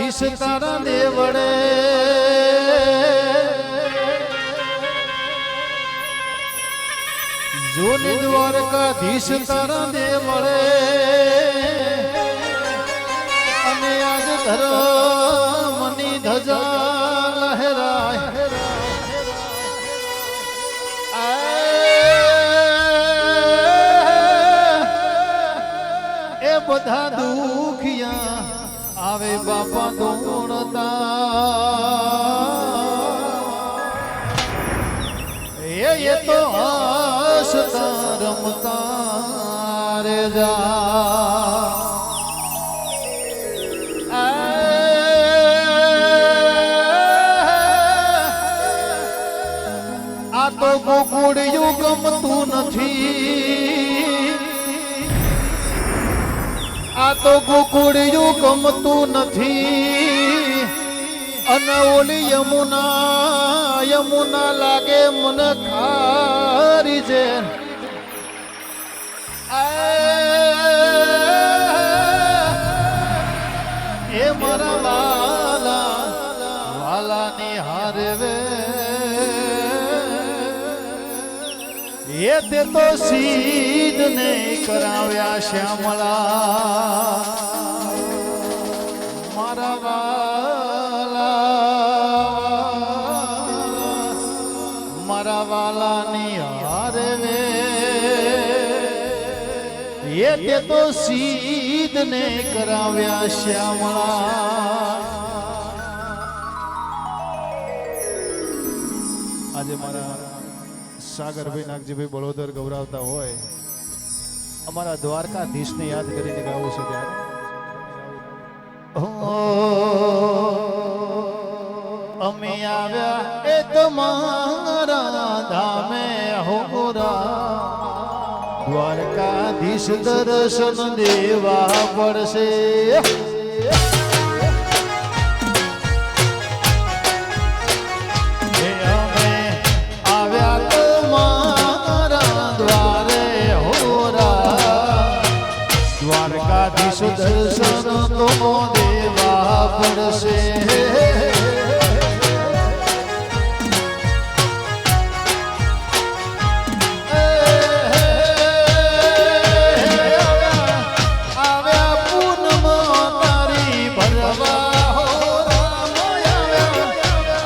દ્વારકાધીશ તારા દેવડે જોની દ્વારકાધીશ તારા દેવડે અને આજ ધર્મની ધજા લહેરાય એ બધા દુખિયા આવે બાપા દોડતા એ તો હસતા રમતા રે જા આ તો ગોકુળિયું ગમતું નથી આ તો ગોકુળિયું ગમતું નથી અને ઓલી યમુના લાગે મને ખારી છે એ મારા વાલાની હારવે એ તે તો સીધ ને કરાવ્યા શ્યામળા મારા મારા વાલાની હારવે એ તે તો સીધ ને કરાવ્યા શ્યામળા આજે મારા સાગરભાઈ નાગજીભાઈ બળોદર ગૌરાવતા હોય અમારા દ્વારકાધીશને યાદ કરીને ગાવું છે ત્યારે અમે આવ્યા એ તમારા ધામે હોરા દ્વારકાધીશ દર્શન દેવા પડશે દર્શન તો દેવા પડશે આવ્યા પૂનમ તારી ભરવા હો રામ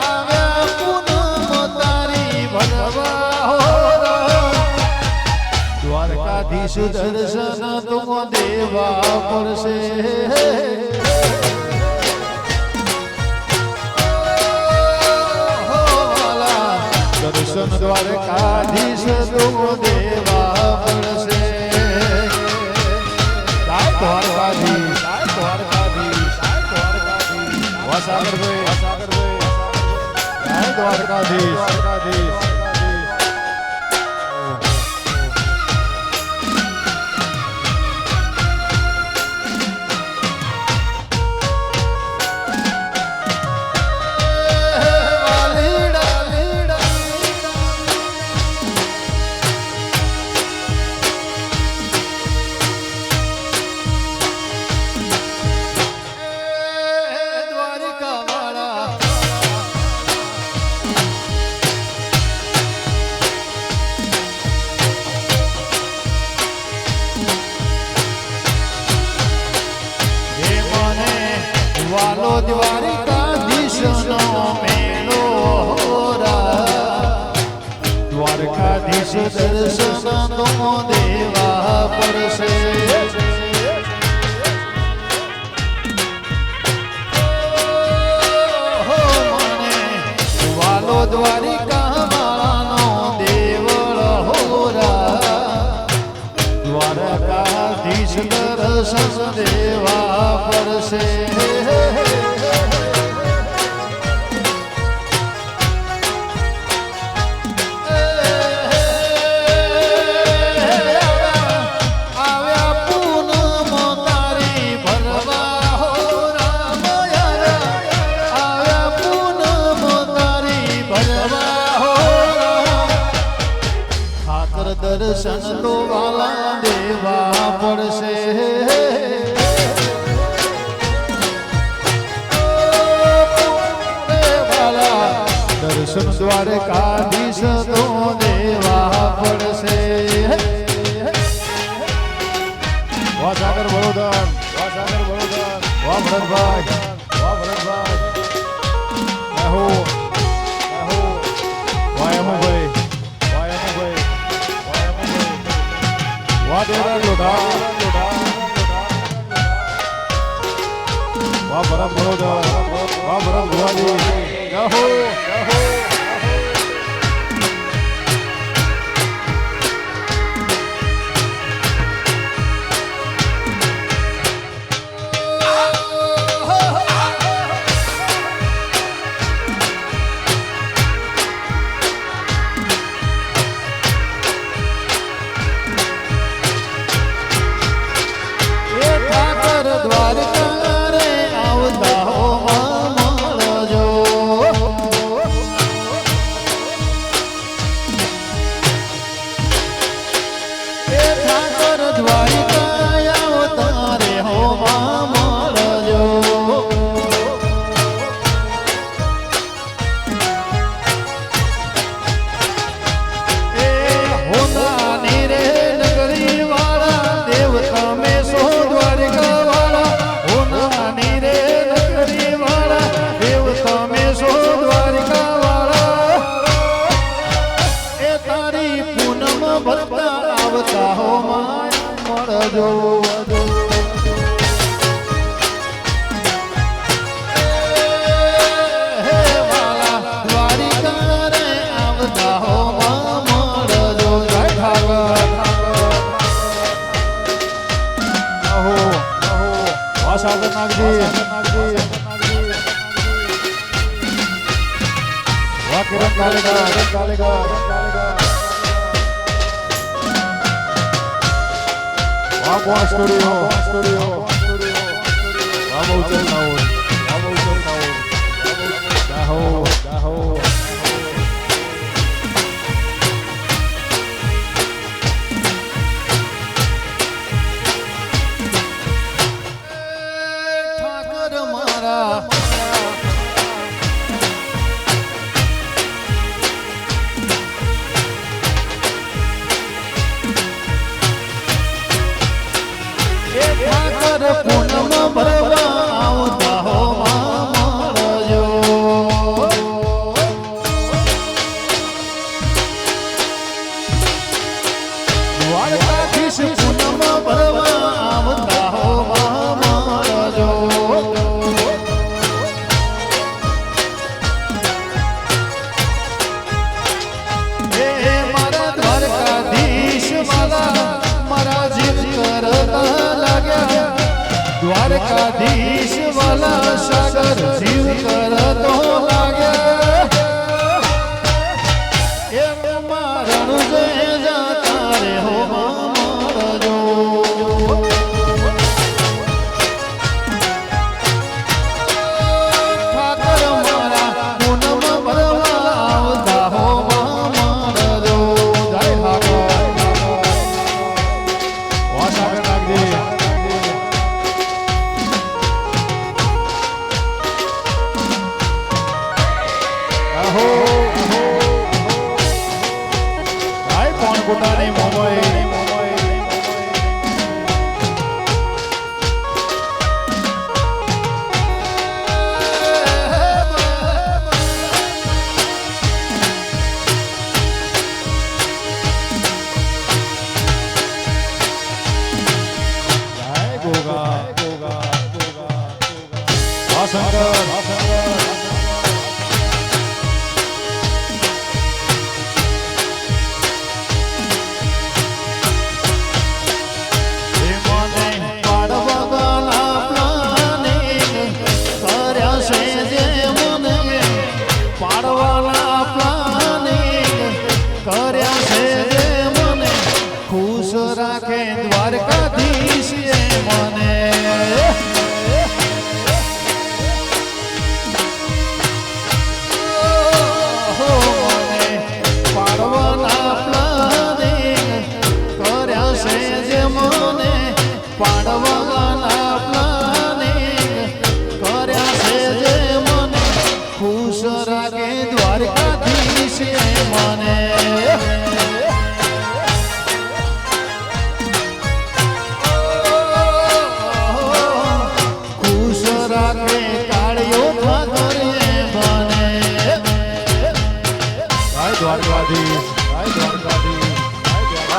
આવ્યા પૂનમ તારી ભરવા હો દ્વારકાધીશ દર્શન તો દેવા પડશે દર્શન દ્વારકાધીશ તો દેવા પડશે દ્વારકાધીશ દ્વારકાધીશ વાલો દ્વારકાધીશ નો મેળો દ્વારકાધીશ દર્શન તો દેવા પડશે વાલો દ્વારિકા વાળાનો દેવળ હોરા દ્વારકાધીશ દર્શન દેવા પડશે દર્શન તો વાલા દેવા પડશે દ્વારકાધીશ તો દેવા પડશે. વાહ સાગર વડોદરા, વાહ સાગર વડોદરા, વાહ ભરતભાઈ, વાહ ભરતભાઈ, આહો આહો, વાહ અમુભાઈ, વાહ અમુભાઈ, વાહ અમુભાઈ, વાહ દેવરા લોઢા, વાહ ભરત વડોદરા, વાહ ભરત ભુવાજી, આહો આહો. દ્વારકા રે આવતા હો મળજો. એ ઠાકર દ્વારકા આવતા રે હો મળજો. એ હોનાની રે નગરી વાળા દેવ તમે સો દ્વારકા આવતા હો મળજો. હે વાલા દ્વારિકા રે આવતા હો મળજો. જય ઠાકર. આહો આહો, વાહ સાગર નાગજી, વાહ કિરણ કાલેગર, વાહ બોન સ્ટુડિયો, વાહ બહુચર નાઓર, વાહ બહુચર નાઓર, જાહો જાહો. ઠાકર મારા ઠાકર પૂનમ ભરવા આવતા હો મળજો. દ્વારકાધીશ પૂનમ ભરવા આવતા હો મળજો. એ મારા દ્વારકાધીશ વાલા મારા જીવ કરતા દ્વારકાધીશ વાલા સાગર જીવ કરતો લાગ્યા. એ મારણ જે જાતા રે હો મળજો. ઠાકર મારા પૂનમ ભરવા આવતા હો મળજો. જય ઠાકર. વાહ સાગર નાગજી, આહો આહો. આય કોણ કોટાની મોમોય, જય ગોગા ગોગા ગોગા, વાહ શંકર, વાહ શંકર.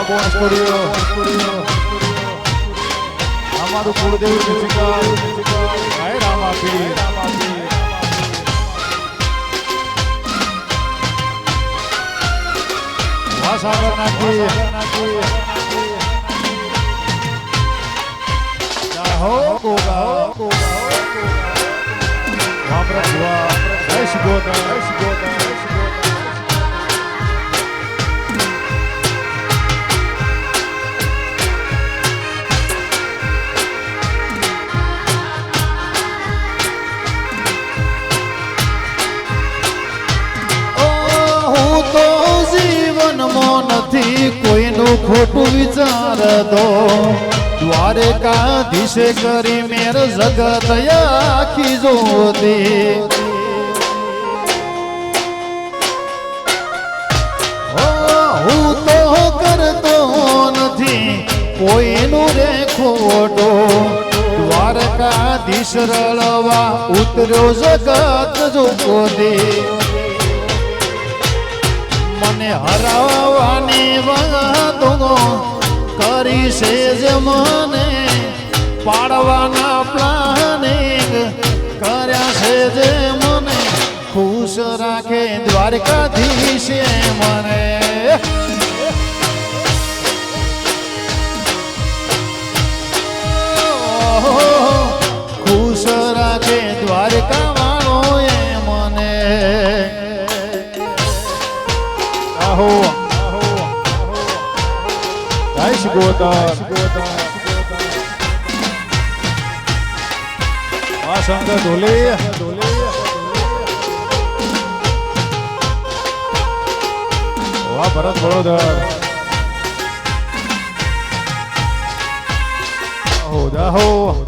બાબુ સ્ટુડિયો અમારું કુળદેવ જય રામા પીર સાગર નાખી હો ગોગા વાપરા જીવા જય શિગોતા નથી કોઈનું ખોટું વિચારતો દ્વારકાધીશે કરી મેર જગત આખી જોતી હું તો કરતો નથી કોઈનું રે ખોટો દ્વારકાધીશ રળવા ઉતર્યો જગત જોતી મને હરાવવાની વાતો કરી છે જ મને પાડવાના પ્લાનિંગ કર્યા છે જે મને ખુશ રાખે દ્વારકાધીશે મને ખુશ રાખે દ્વારકા વાળો એ મને જય શિગોતા આ સંગ ધોલી વાહ ભરત બળોદર હો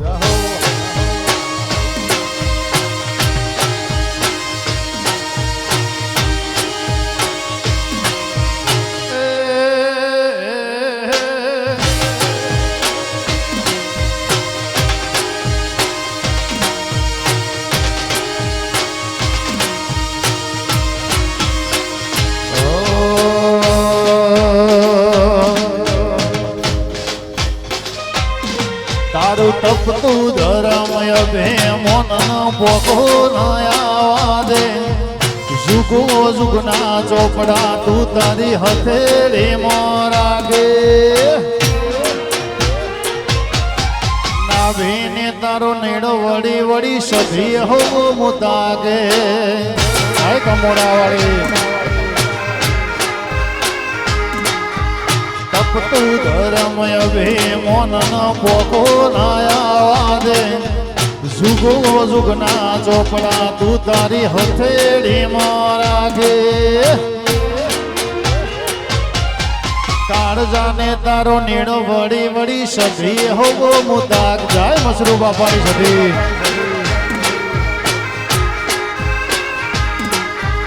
તારું તપતું ધરમય બે મોન પોકો નયા દે જુગો જુગના ચોપડા તું તારી હથેળી મોરાગે નાભીને તારો નેડો વળી વળી સભી હો મુતાગે હાય કમોડા વાળી તપતું ધરમય બે મોન પોકો નાયા દે જુગો જુગના ચોપડા તું તારી હથેળી મારાગે કાળજાને તારો નેડો વળી વળી સભી હો મુતાક જાય મસરૂ બાપાની સભી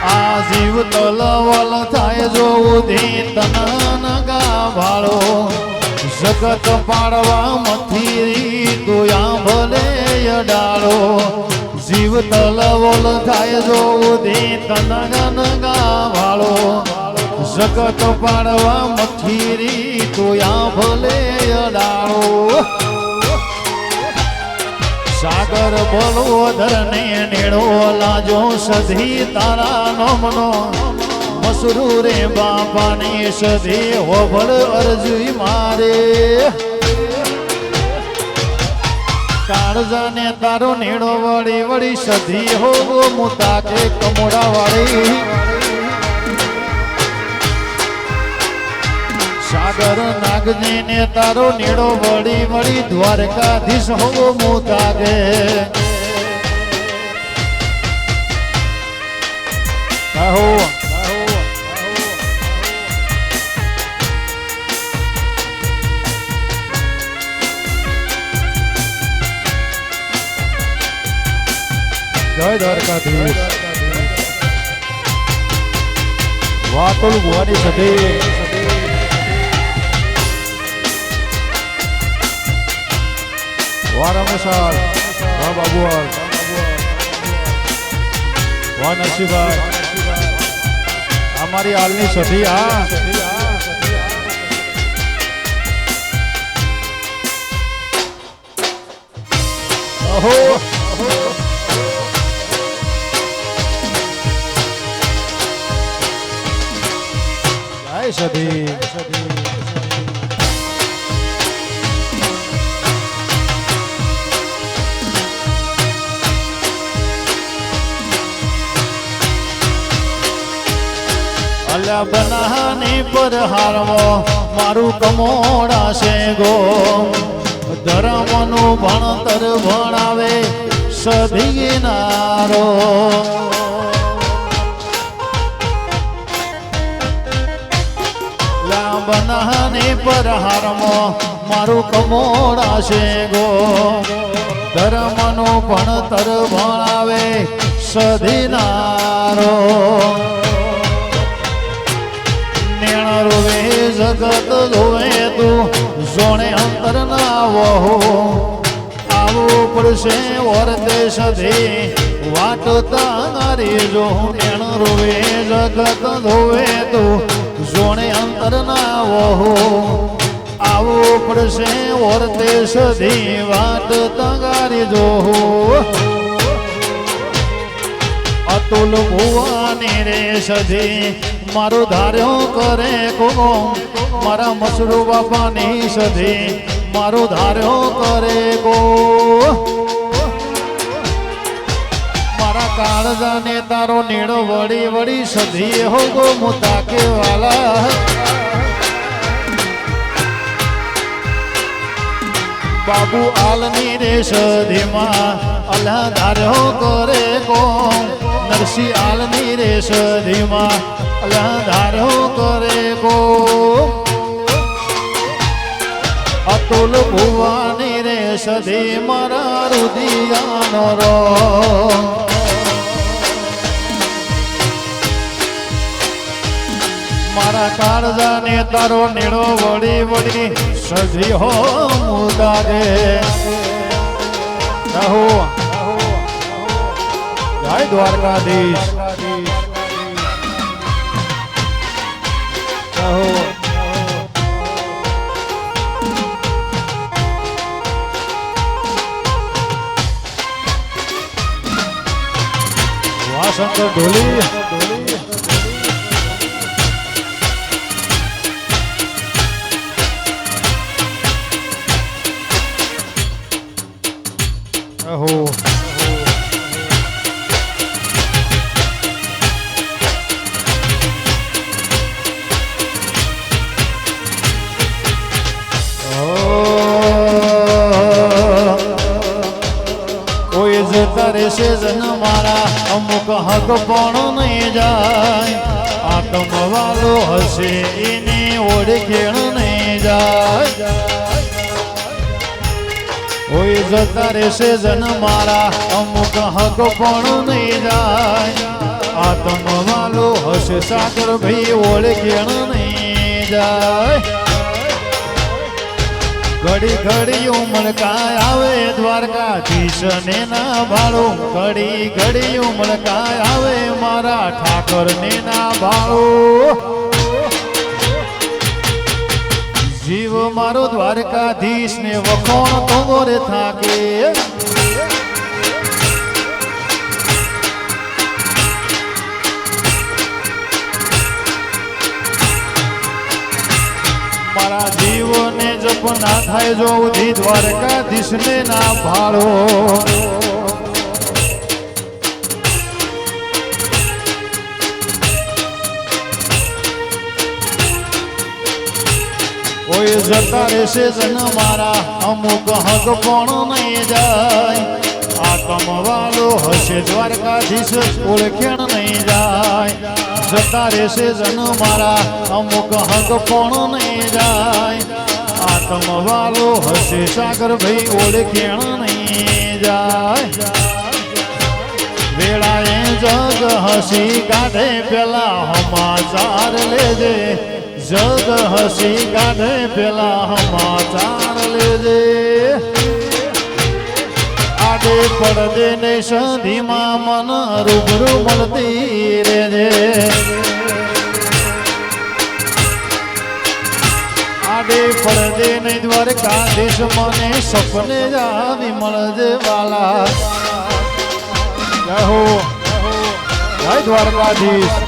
આ જીવ તલવલ થાય જોવું ધી તન ગાભાળો જગત પાડવા મથી દોયા ભલે ડાળો જીવ તલવલ થાય જોવું ધી તન ગાભાળો જગત પાડવા મથી દોયા ભલે ડાળો સાગર બળોદર ને નેડો લાજો સધી તારા નોમનો મસરૂ રે બાપાની સધી હોભળ અરજી મારે કાળજાને તારો નેડો વળી વળી સધી હો મુતા કે કમોડા વાળી સાગર નાગજી ને તારો નેડો વળી વળી દ્વારકાધીશ હો મુતાગે આહો જય દ્વારકાધીશ વાતોલ ભુવાની સધી વારામસાલ વાહ બાબુવાલ વાહ નરસિંહભાઈ અમારી હાલની સધી હા અલ્યા બનાની પર હારવો મારું કમોડાશે ગો ધર્મનું ભણતર ભણાવે સધીનારો બનાની પર હારવો મારું કમોડાશે ગો ધર્મનું ભણતર ભણાવે સધીનારો રોવે જગત જોવે તું જોણે અંતર ના વહો આવું પડશે ઓર દેશથી વાટ તારી જો નેણ રોવે જગત જોવે તું જોણે અંતર ના વહો આવું પડશે ઓર દેશથી વાટ તારી જો અતુલ ભુવાની રે સધી મારો ધાર્યો કરે કોગો મારા મસરૂ બાપાની સધી મારો ધાર્યો કરે કો મારા કાળજાને તારો નીડો વળી વળી સધી હો ગો મુતા કે વાલા બાબુ આલની રે સધીમાં અલ્લાહ ધાર્યો કરે કો નરસિંહ આલની રે સધીમાં અલ્લાહ ધાર્યો કરે કો અતુલ ભુવાની રે સધી મારા રુદિયાનો રો મારા કાળજાને તારો નીડો વળી વળી સધી હો મુદા રે રહો જય દ્વારકાધીશ શંકર ઢોલી તારે છે જન મારા અમુક હક પણ નહીં જાય આતમ વાલો હશે એની ઓળખેણ નહીં જાય ઓય જતા રહેશે જન મારા અમુક હક પણ નહીં જાય આતમ વાલો હશે સાગર ભાઈ ઓળખેણ નહીં જાય ઘડી ઘડી ઉમળકાય આવે દ્વારકાધીશ ને ના ભાળો ઘડી ઘડી ઉમળકાય આવે મારા ઠાકર ને ના ભાળો જીવ મારો દ્વારકાધીશ ને વખોણ તો ગોરે થાકે મારા જીવને જપ ના થાય જો ઉધી દ્વારકાધીશ ને ના ભાળો કોઈ જતા રહેશે જન મારા અમુક હક પણ નહીં જાય આતમ વાલો હશે દ્વારકાધીશ ઓળખેણ નહીં જાય જતા રહેશે જન મારા અમુક હક પણ નહીં જાય આતમ વાલો હશે સાગર ભાઈ ઓળખેણ નહીં જાય વેળાએ જગ હસી કાઢે પેલા સમાચાર લેજે જગ હસી કાઢે પેલા સમાચાર લેજે આડે પડદે ને સંધિમાં મન રૂબરૂ મળતી રેજે આડે પડદે ને દ્વારકાધીશ મને સપને જ આવી મળજે વાલા જય હો જય દ્વારકાધીશ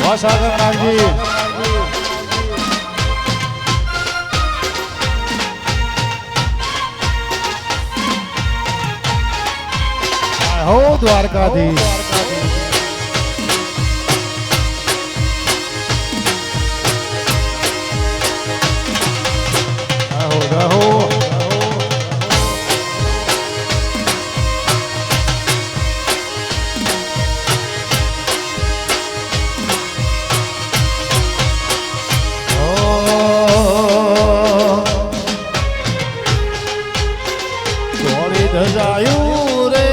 સાગર નાગજી હો દ્વારકાધીશ રહો ધજાયું રે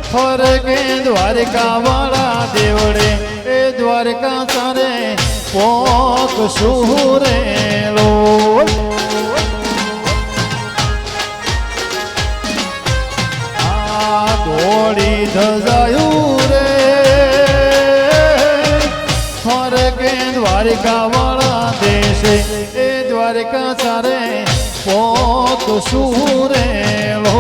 ફરકે દ્વારકા વાળા દેવડે એ દ્વારકા તારે પોક સુરેલો આ દોડી ધજાયું રે ફરકે દ્વારકા વાળા દેશે દ્વારકા ચારે પોત સુરેલો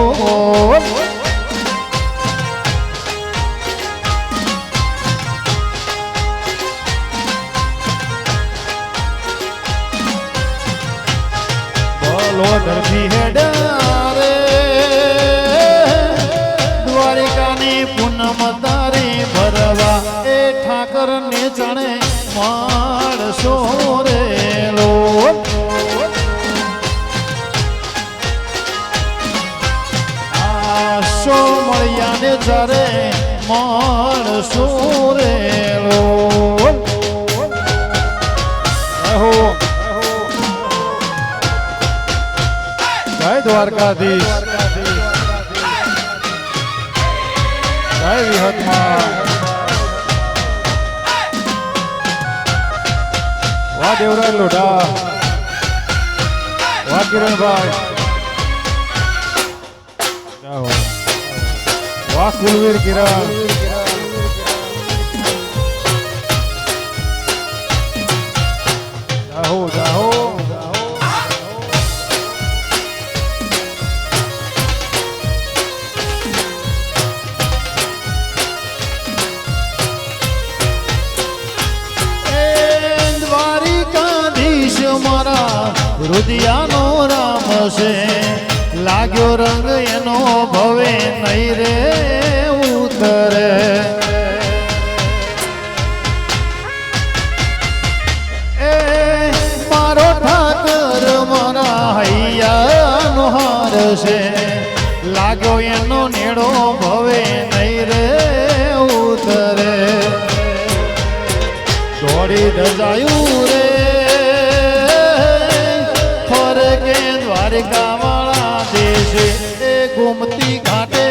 બોલો ધરતી હેડારે દ્વારકાની પૂનમ તારી ભરવા એ ઠાકર ને જાણે માણસો રેલો મળ્યાને ચારે માણસો રેલો જય દ્વારકાધીશ જય વિહતમાં વાહ દેવરાજ લોઢા વાહ કિરણભાઈ વાહ કુલવીર કિરણ જાહો જાહો દ્વારિકાધીશ મારા હૃદયાનો રામ છે લાગ્યો રંગ એનો ભવે નહીં રે ઉતરે એ મારો ઠાકર મારા હૈયાનો હાર છે લાગ્યો એનો નેડો ભવે નહીં રે ઉતરે દોડી ધજાયું રે ફરકે દ્વારકા વાળા દેશે એ ગુમતી ઘાટે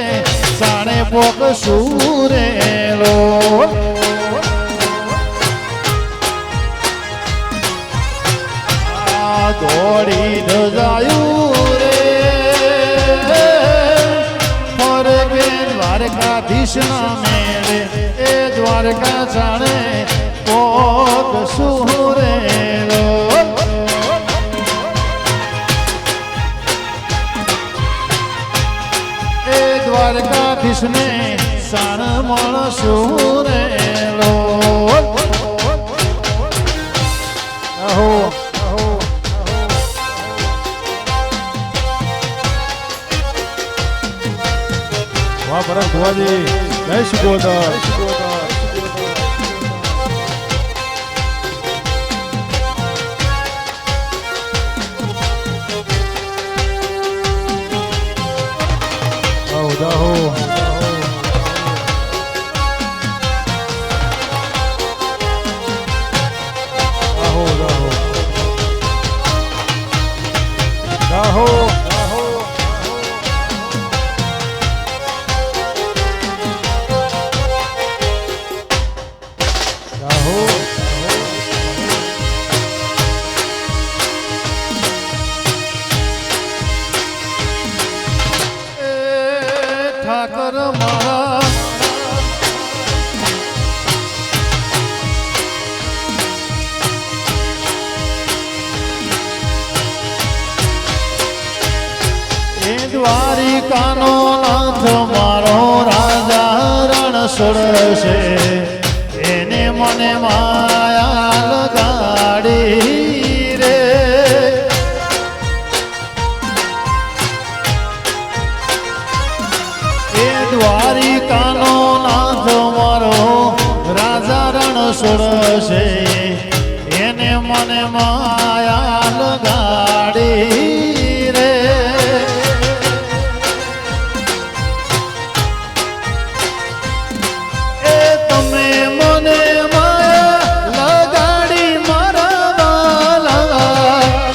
સાણે પોક સુરેલો આ દોડી ધજાયું રે ફરકે દ્વારકાધીશ ના મેળે એ દ્વારકા જાણે પોક સુરેલો દ્વારકાધીશ ને સાણ માણસો રેલો આહો વાહ ભરત ભુવાજી જય સુગોદર જાહો જાહો ઠાકર મારા દ્વારિકાનો નાથ મારો રાજા છોડશે એને મને માયા લગાડી રે એ દ્વારિકાનો નાથ મારો રાજા રણ છોડશે એને મને માયા લગાડી રે એ તમે મને માયા લગાડી મારા વાલા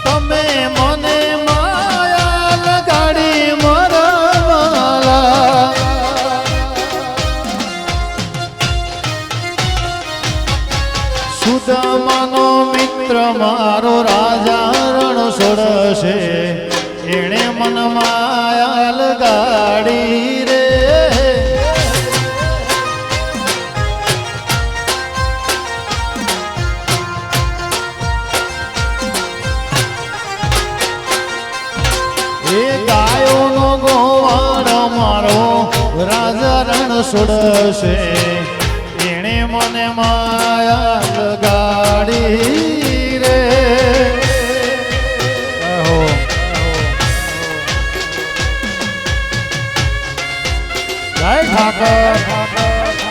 તમે મને માયા લગાડી મારા વાલા સુદામાનો મિત્ર મારો રાજા રણ છોડશે એણે મન માયા લગાડી રે એ ગાયોનો ગોવાળ મારો રાજા રણ છોડશે એણે મને માયા લગાડી રે જય ઠાકર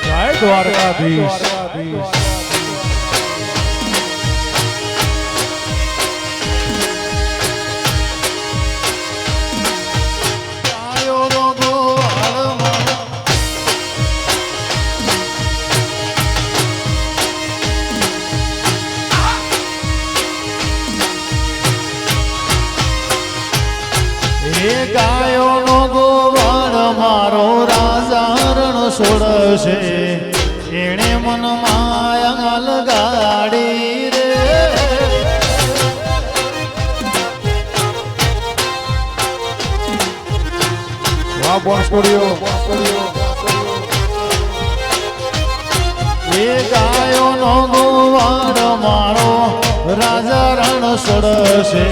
જય દ્વારકાધીશ એ ગાયોનો ગોવાળ મારો રાજા રણ છોડશે એણે મન માયા લગાડી રે વાહ બોસ સ્ટુડિયો એ ગાયોનો ગોવાળ મારો રાજા રણ છોડશે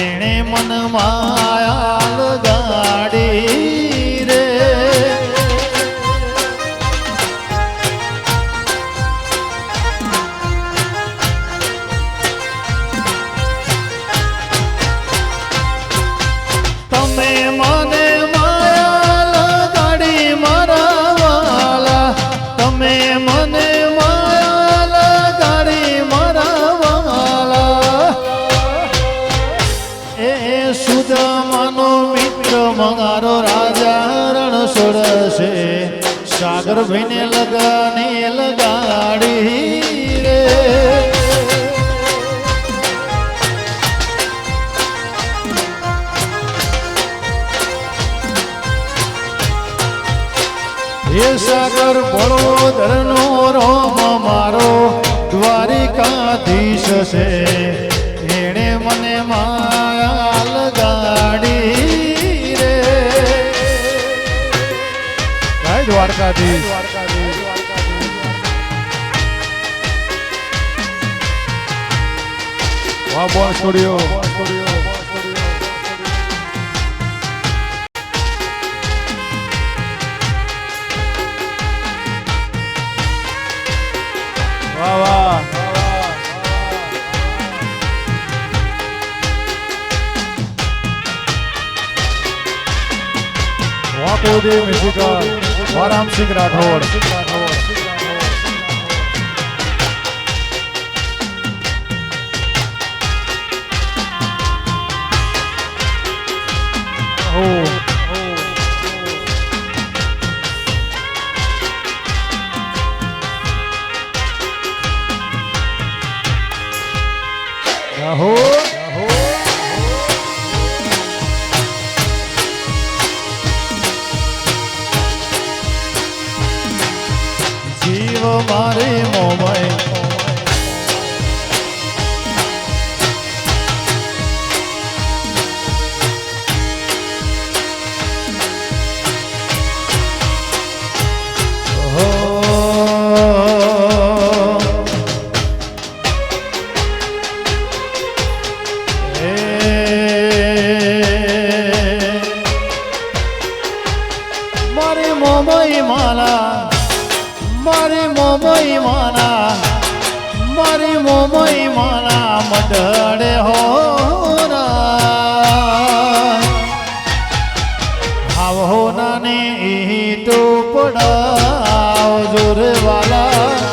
એણે મન માયા લગાડી રે તમે મને માયા લગાડી મારા વાલા તમે મને માયા લગાડી મારા વાલા એ સુદામાનો મિત્ર મારો રાજા રણ છોડશે સાગર ભાઈને લગાને લગાડી રે એ સાગર બળોદરનો રોમ મારો દ્વારિકાધીશ છે એણે મને માયા લગાડી રે જય દ્વારકાધીશ વાહ બોલ સ્ટુડિયો વાહ વાહ વાકોદી મ્યુઝિકલ વારામસિંહ રાઠોડ જીવ મારે મોમાય મોમઈ માલા મારી મોમઈ માલા મારી મોમઈ માલા મઢડે હો આવો નાની તો પડાવજો રે વાલા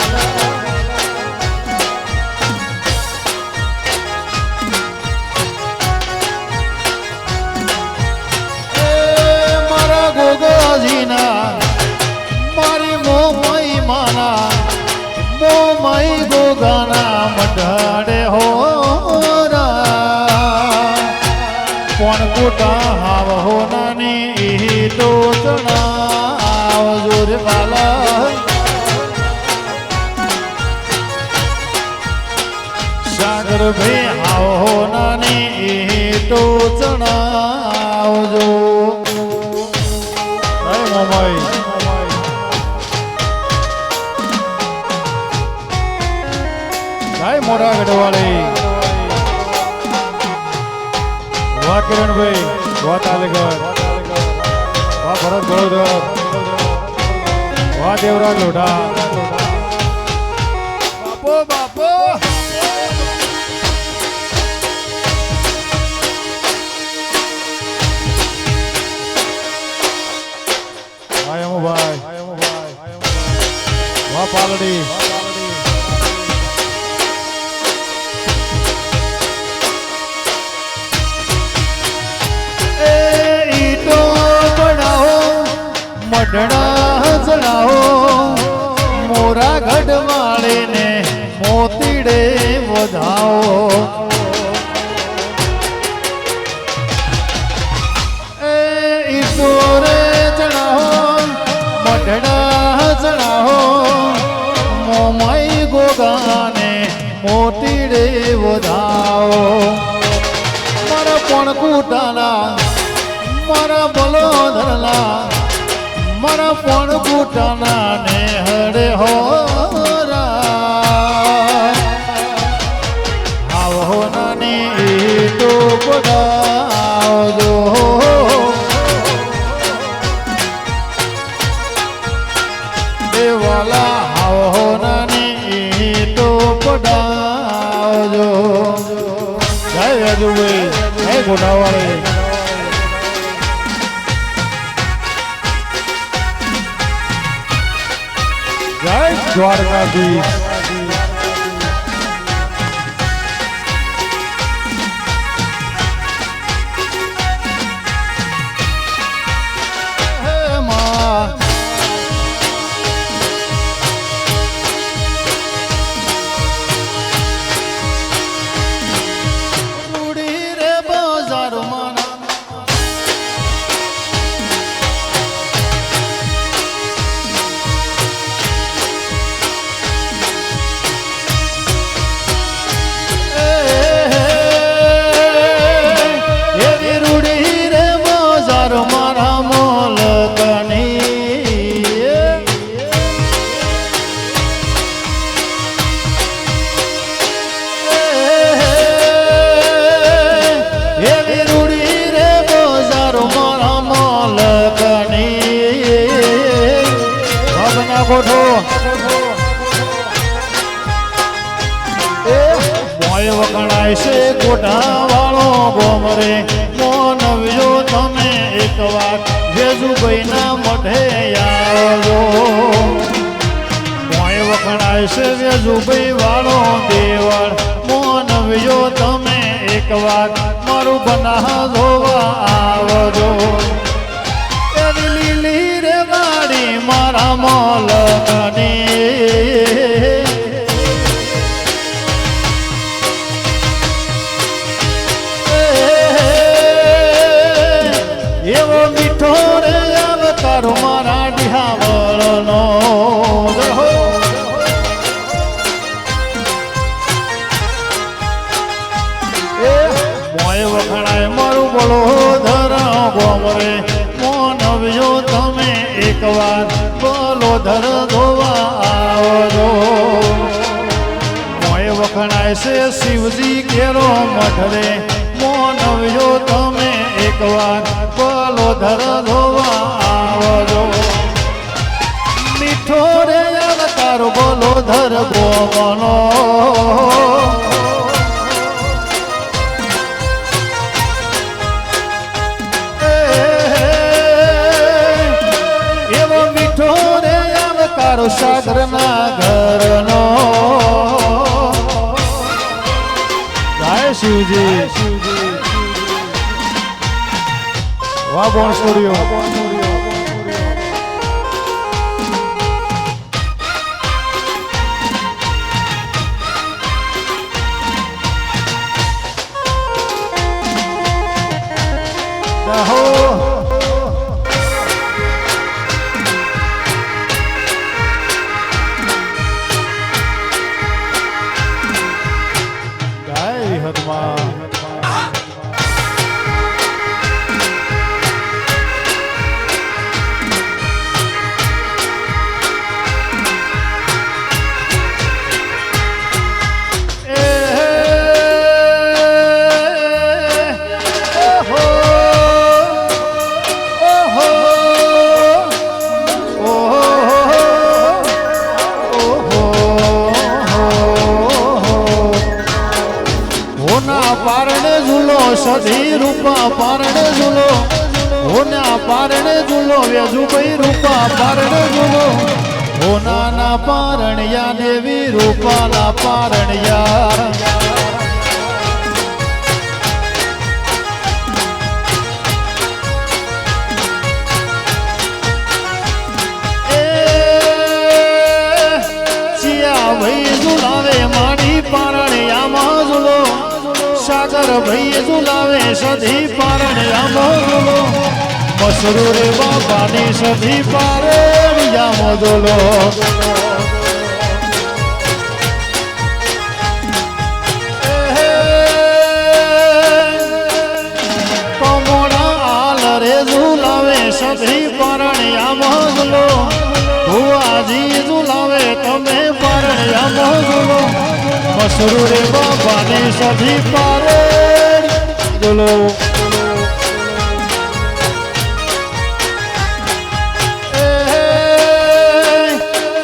ગોગોજીના મારી મોમઈ માના મોમઈ ગોગાના મઢાડે હો કોણ કુટા હાવ હો નાની તો ચણાવજો રે વાલા સાગર ભાઈ હાવ હો નાની તો ચણાવજો ભાઈ મોટા ગઢવાળી વાહ કિરણભાઈ વાહ તાલેગર વાહ ભરત ગોળધર વાહ દેવરાજ લોઢા બાપો બાપો ભાઈ વાહ પાલડી મઢડા ચડાવો મોરા ગઢ વાળીને મોતીડે વધાવો એ ઈટોરે ચડાવો મઢડા ચડાવો મોમઈ ગોગાને મોતીડે વધાવો મારા પણ કુટાલા મારા બલોદરલા મારા પણ કુટાના ને હરે હો આવો નાની તો પડાવજો દેવાલા આવો નાની તો પડાવજો જય રાજુભાઈ જય ગોડાવાળી જય દ્વારકાધીશ રૂડી રે બજારમાં મોય વખણાય છે કોટા વાળો ગોમરે મોનવ્યો તમે એક વાર જેજુભાઈ ના મઢે આવજો મોય વખણાય છે જેજુભાઈ વાળો દેવળ મોનવ્યો તમે એક વાર મારું બનાહ જોવા આવજો એની લીલી રે ગાડી મારા મોલકની એવો મીઠો રે અવતારો મારા ડિહાવળનો મોય વખણાય મારું બોલો ધર ગોમરે મોનવ્યો તમે એક વાર બોલો ધર ધોવા આવજો મોય વખણાય છે શિવજી કેરો મઠરે મોનવ્યો તમે એક વાર બોલો ધર ધોવા આવજો મારો બોલો ધર ગોમનો એવો મીઠો રે આવકારો સાગર ના ઘરનો ગાય શિવજી વાહ બોણ સ્ટુડિયો સધી રૂપા પારણે ઝૂલો હોના પારણે ઝૂલો વેજુભાઈ રૂપા પારણે ઝૂલો હોનાના પારણિયા દેવી રૂપાના પારણિયા ચિયા ભાઈ ઝુલાવે માડી પારણિયામાં ઝૂલો સાગર ભાઈ ઝુલાવે સધી પારણિયામાં ઝૂલો મસરૂ રે બાપાની સધી પારણિયામાં ઝૂલો કમોડા આલ રે ઝુલાવે સધી પારણિયામાં ઝૂલો ભુવાજી ઝુલાવે તમે પારણિયામાં ઝૂલો મસરૂ રે બાપાની સધી પારણિયામાં ઝૂલો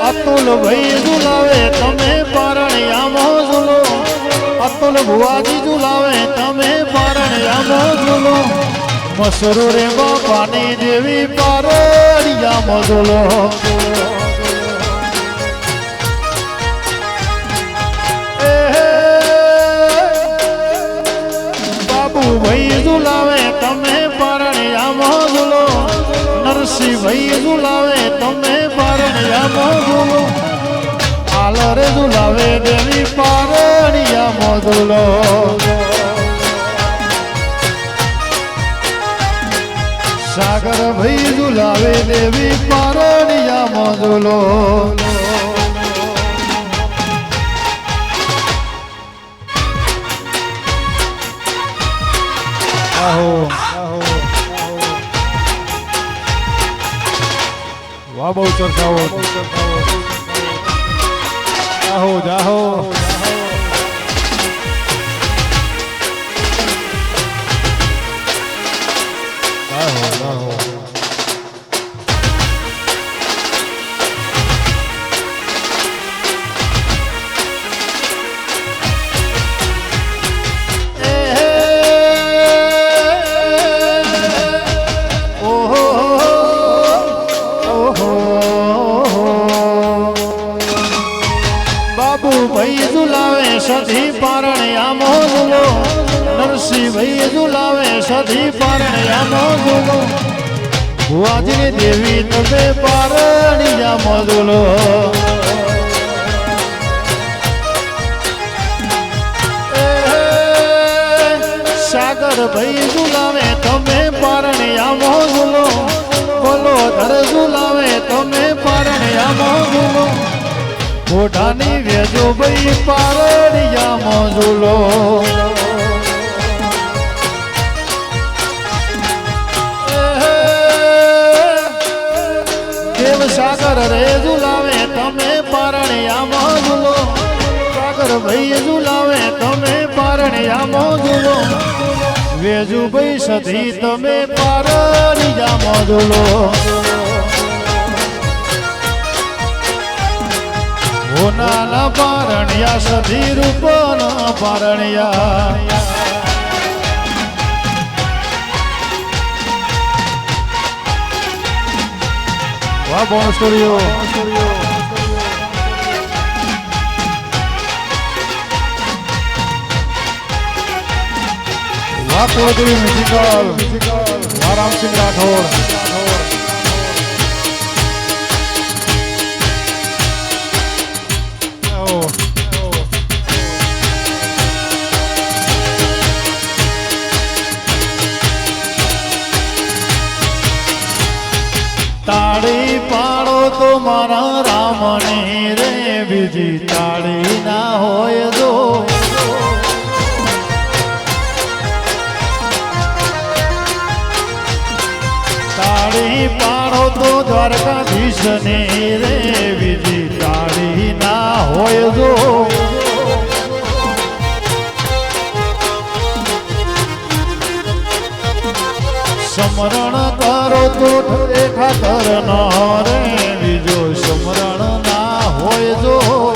અતુલ ભાઈ ઝુલાવે તમે પારણિયામાં ઝૂલો અતુલ ભુવાજી ઝુલાવે તમે પારણિયામાં ઝૂલો મસરૂ રે બાપાની દેવી પારણિયામાં ઝૂલો બાબુ ભાઈ ઝુલાવે તમે પારણિયામાં ઝૂલો નરસિંહ ભાઈ ઝુલાવે તમે પારણિયામાં ઝૂલો આલર ઝુલાવે દેવી પારણિયામાં ઝૂલો સાગર ભાઈ ઝુલાવે દેવી પારણિયામાં ઝૂલો આહો વાહ બહુ ચર્ચાઓ જાહો જાહો જાહો જાહો ભાઈ ઝુલાવે સધી પારણિયામાં ઝૂલો નરસિંહ ભાઈ ઝુલાવે સધી પારણિયામાં ઝૂલો ભુવાજીની દેવી તમે પારણિયામાં ઝૂલો સાગર ભાઈ ઝુલાવે તમે પારણિયામાં ઝૂલો બોલો ધર ઝુલાવે તમે પારણિયામાં ઝૂલો મોઢાની વેજો ભાઈ પારણિયામાં ઝૂલો દેવ સાગર રે ઝુલાવે તમે પારણિયામાં ઝૂલો સાગર ભાઈ ઝુલાવે તમે પારણિયામાં ઝૂલો વેજુ ભાઈ સધી તમે પારણિયામાં ઝૂલો સોનાના પારણિયા સધી રૂપના પારણિયા વાહ બોન સ્ટુડિયો વાહ કુળદેવી મ્યુઝિકલ વાહ રામસિંહ રાઠોડ તાળી પાડો તો મારા રામને રે બીજી તાળી ના હોય તો તાળી પાડો તો દ્વારકાધીશ ને રે બીજી તાળી ના હોય તો સમરણ કરો તો ઠાકર નો રે બીજો સમરણ ના હોય જો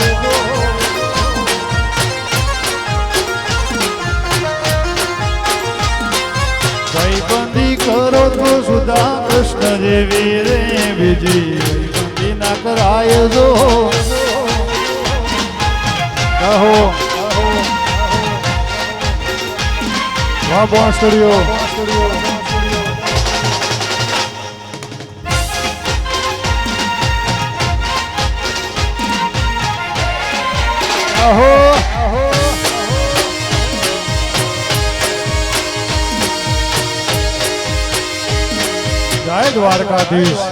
ભાઈબંધી કરો તો સુધા કૃષ્ણ જેવી રે બીજી ભાઈબંધી ના કરાય જો કહો વાહ બોન સ્ટુડિયો અહો જય દ્વારકાધીશ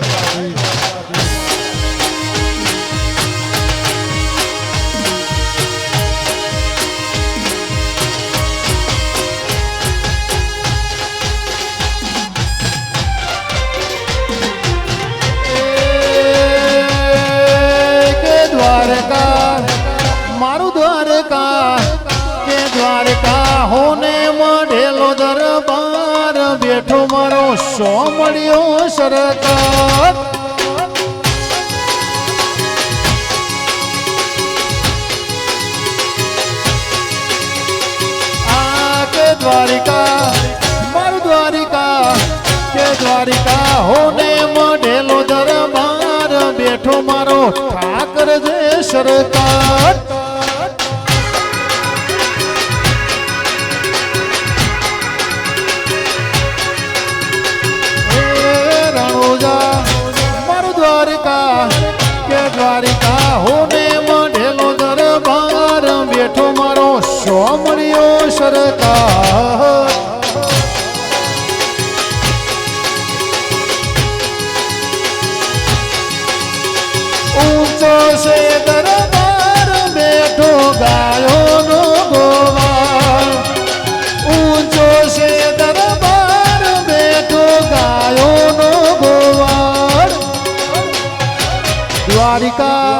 દ્વારકા હોને મઢેલો દરબાર બેઠો મારો સો મળ્યો સરકાર આ કે દ્વારિકા મારું દ્વારિકા કે દ્વારિકા હોને મઢેલો દરબાર બેઠો મારો ઠાકર જે સરકાર દ્વારિકા હોને મઢેલો દરબાર બેઠો મારો સો મળ્યો સરકાર ઊંચો છે દરબાર બેઠો ગાયો નો ગોવાળ ઊંચો છે દરબાર બેઠો ગાયો નો ગોવાળ દ્વારિકા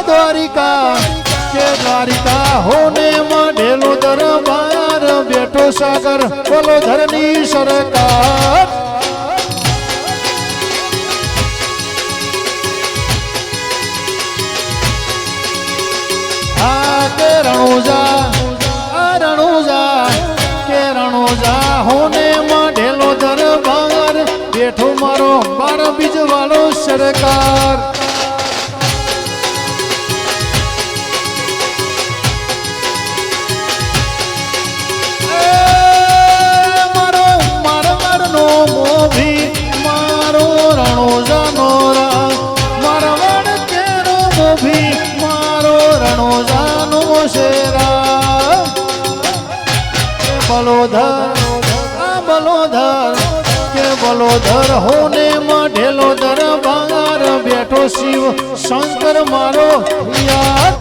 દ્વારિકા કે દ્વારિકા હોને મઢેલો દરબાર બેઠો સાગર બોલો ધરની સરકાર આ કે રણુજા કે રણુજા હોને મઢેલો દરબાર બેઠો મારો બાર બીજ વાળો સરકાર બલોધર કે બલોધર હોને મઢેલો દરબાર બેઠો શિવ શંકર મારો યાર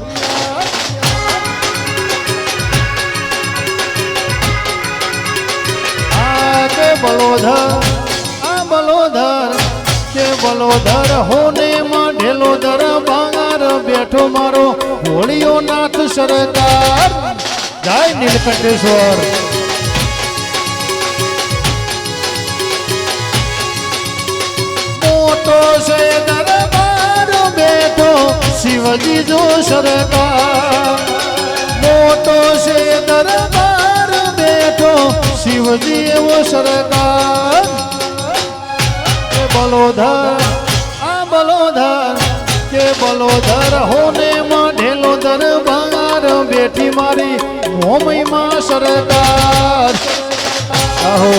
આ કે બલોધર કે બલોધર હોને મઢેલો દરબાર બેઠો મારો હોળીઓ નાથ સરકાર જય નીલકંઠેશ્વર મોટો છે દરબાર બેઠો શિવજી જો સરકાર મોટો છે દરબાર બેઠો શિવજી એવો સરકાર કે બલોધર આ બલોધર કે બલોધર હોને ઢેલો દરબાર બેઠી મારી મોમઈમાં સરકાર આહો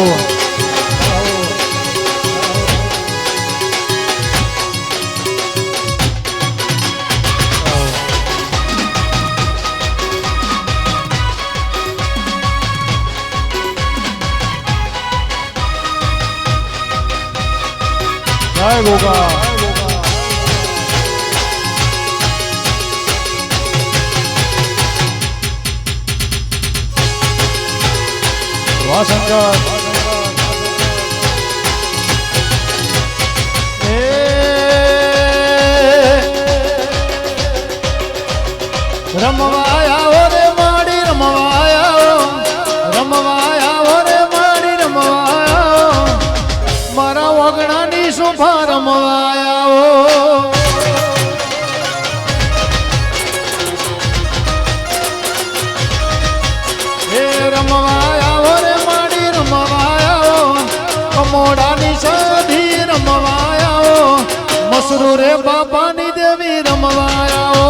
જય ગોગા વાહ શંકર રમવા આવો રે માડી રમવા આવો રે માડી રમવા આવો મારા વગણાની શોભા રમવા આવો હે રમવા આવો રે માડી રમવા આવો મોડાની સાધી રમવા આવો મસરૂ રે બાપાની દેવી રમવા આવો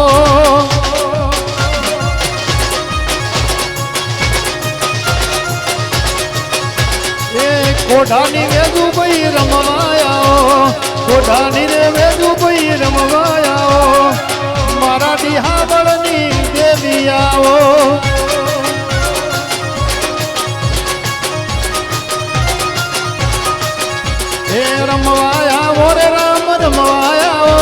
કોઠાની વેદુ ભાઈ રમવાયાઓ કોઠાની રે વેદુ ભાઈ રમવાયાઓ મારા દિહાબળની દેવી આવો હે રમવાયાઓ રે રામ રમવાયાઓ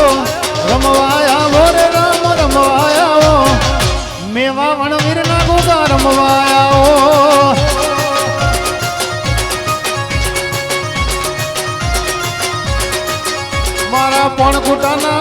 રે રામ રમવાયાઓ મેવા વણવીરના ગોગા રમવાયાઓ મારા પણ કુટાના